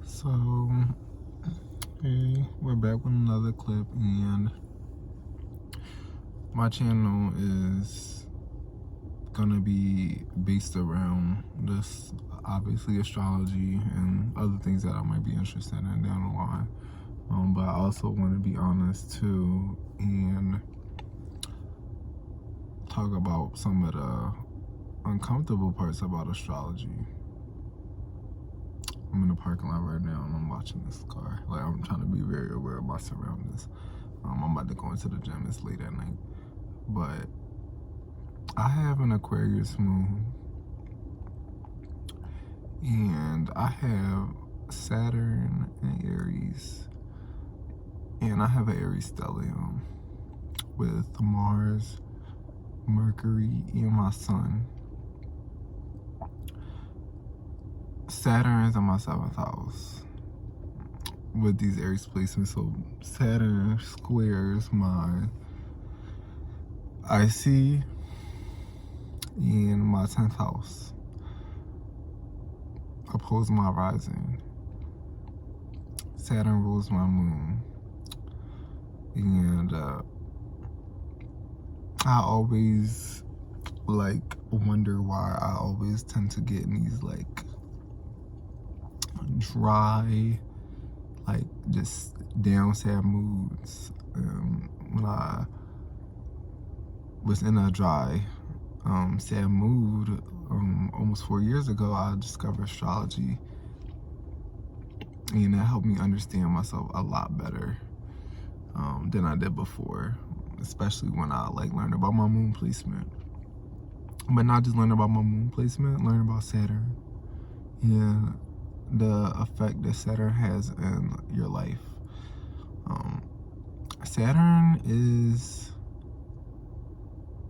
So, hey, we're back with another clip, and my channel is gonna be based around this, obviously astrology and other things that I might be interested in down the line. But I also want to be honest too and talk about some of the uncomfortable parts about astrology. I'm in the parking lot right now and I'm watching this car. Like, I'm trying to be very aware of my surroundings. I'm about to go into the gym. It's late at night. But I have an Aquarius moon. And I have Saturn and Aries. And I have an Aries stellium with Mars, Mercury, and my Sun. Saturn is in my 7th house with these Aries placements. So Saturn squares my IC in my 10th house, opposed my rising. Saturn rules my moon. And I always wonder why I always tend to get in these dry, just down sad moods. When I was in a dry, sad mood, almost 4 years ago, I discovered astrology, and it helped me understand myself a lot better than I did before, especially when I learned about my moon placement. But not just learn about my moon placement, learn about Saturn and the effect that Saturn has in your life. Saturn is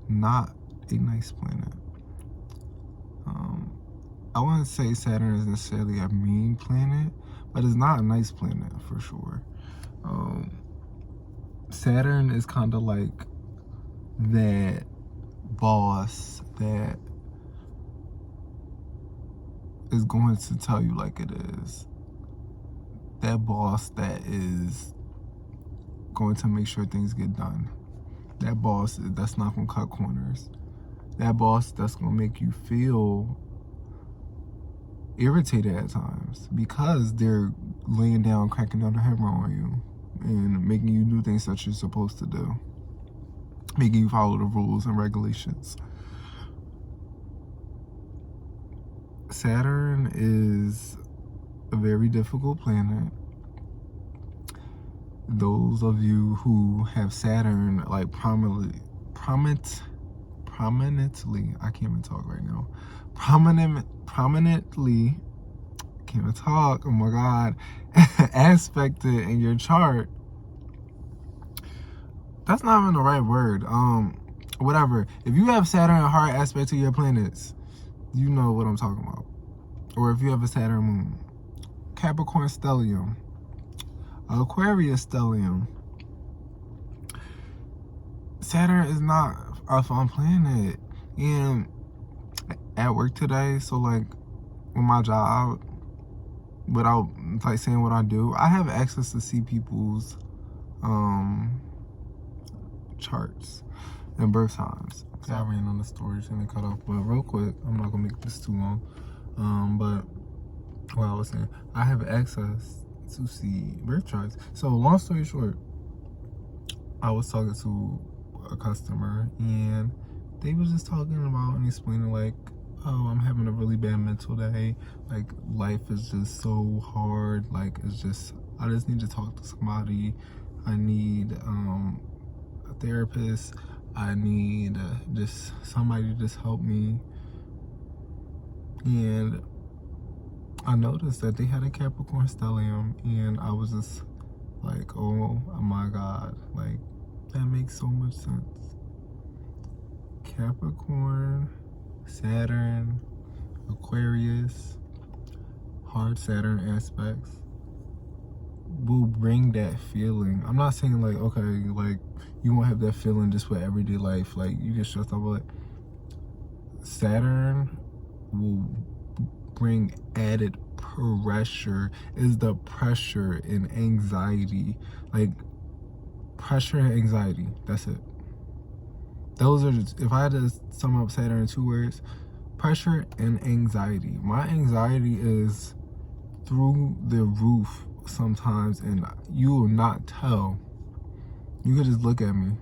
not a nice planet. I wouldn't say Saturn is necessarily a mean planet, but it's not a nice planet for sure. Saturn is kind of like that boss that is going to tell you like it is. That boss that is going to make sure things get done. That boss that's not going to cut corners. That boss that's going to make you feel irritated at times because they're laying down, cracking down the hammer on you and making you do things that you're supposed to do, making you follow the rules and regulations. Saturn is a very difficult planet. Those of you who have Saturn prominently, I can't even talk right now. Prominently, can't even talk, oh my God, aspected in your chart. That's not even the right word. Whatever. If you have Saturn and hard aspect to your planets, you know what I'm talking about. Or if you have a Saturn moon. Capricorn stellium. Aquarius stellium. Saturn is not a fun planet. And at work today, so with my job, without saying what I do, I have access to see people's charts and birth times. I ran on the storage and it cut off, but real quick, I'm not gonna make this too long. But what I was saying, I have access to see birth charts. So long story short, I was talking to a customer and they was just talking about and explaining oh, I'm having a really bad mental day. Life is just so hard. I just need to talk to somebody. I need a therapist. I need just somebody to just help me. And I noticed that they had a Capricorn stellium, and I was just oh my God, that makes so much sense. Capricorn, Saturn, Aquarius, hard Saturn aspects will bring that feeling. I'm not saying okay, you won't have that feeling just with everyday life, you get stressed out, but Saturn will bring added pressure, is the pressure and anxiety. Like, pressure and anxiety, that's it. Those are just, if I had to sum up Saturn in 2 words, pressure and anxiety. My anxiety is through the roof sometimes, and you will not tell. You could just look at me,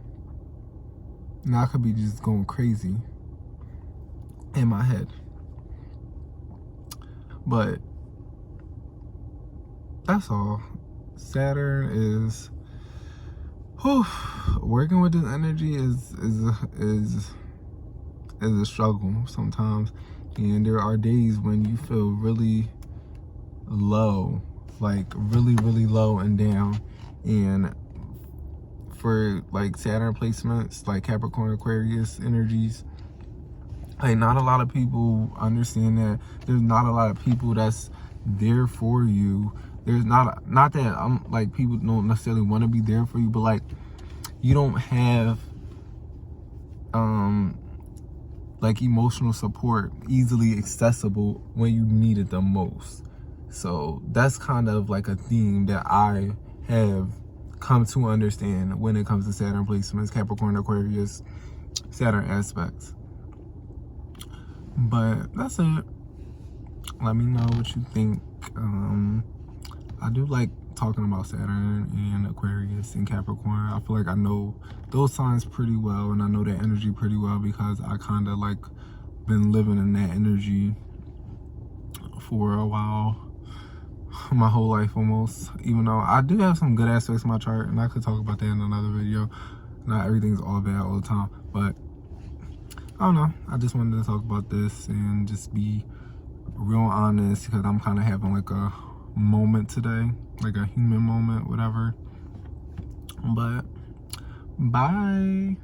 and I could be just going crazy in my head. But that's all. Saturn is, working with this energy is a struggle sometimes, and there are days when you feel really low, like really low and down. And for like Saturn placements, like Capricorn, Aquarius energies, like not a lot of people understand that there's not a lot of people that's there for you. There's not that I'm like, people don't necessarily want to be there for you, but like, you don't have like emotional support easily accessible when you need it the most. So that's kind of like a theme that I have come to understand when it comes to Saturn placements, Capricorn, Aquarius, Saturn aspects. But that's it. Let me know what you think. I do like talking about Saturn and Aquarius and Capricorn. I feel like I know those signs pretty well, and I know that energy pretty well because I kind of like been living in that energy for a while, my whole life almost. Even though I do have some good aspects of my chart, and I could talk about that in another video. Not everything's all bad all the time, but I don't know. I just wanted to talk about this and just be real honest, because I'm kind of having like a moment today, like a human moment, whatever. But bye.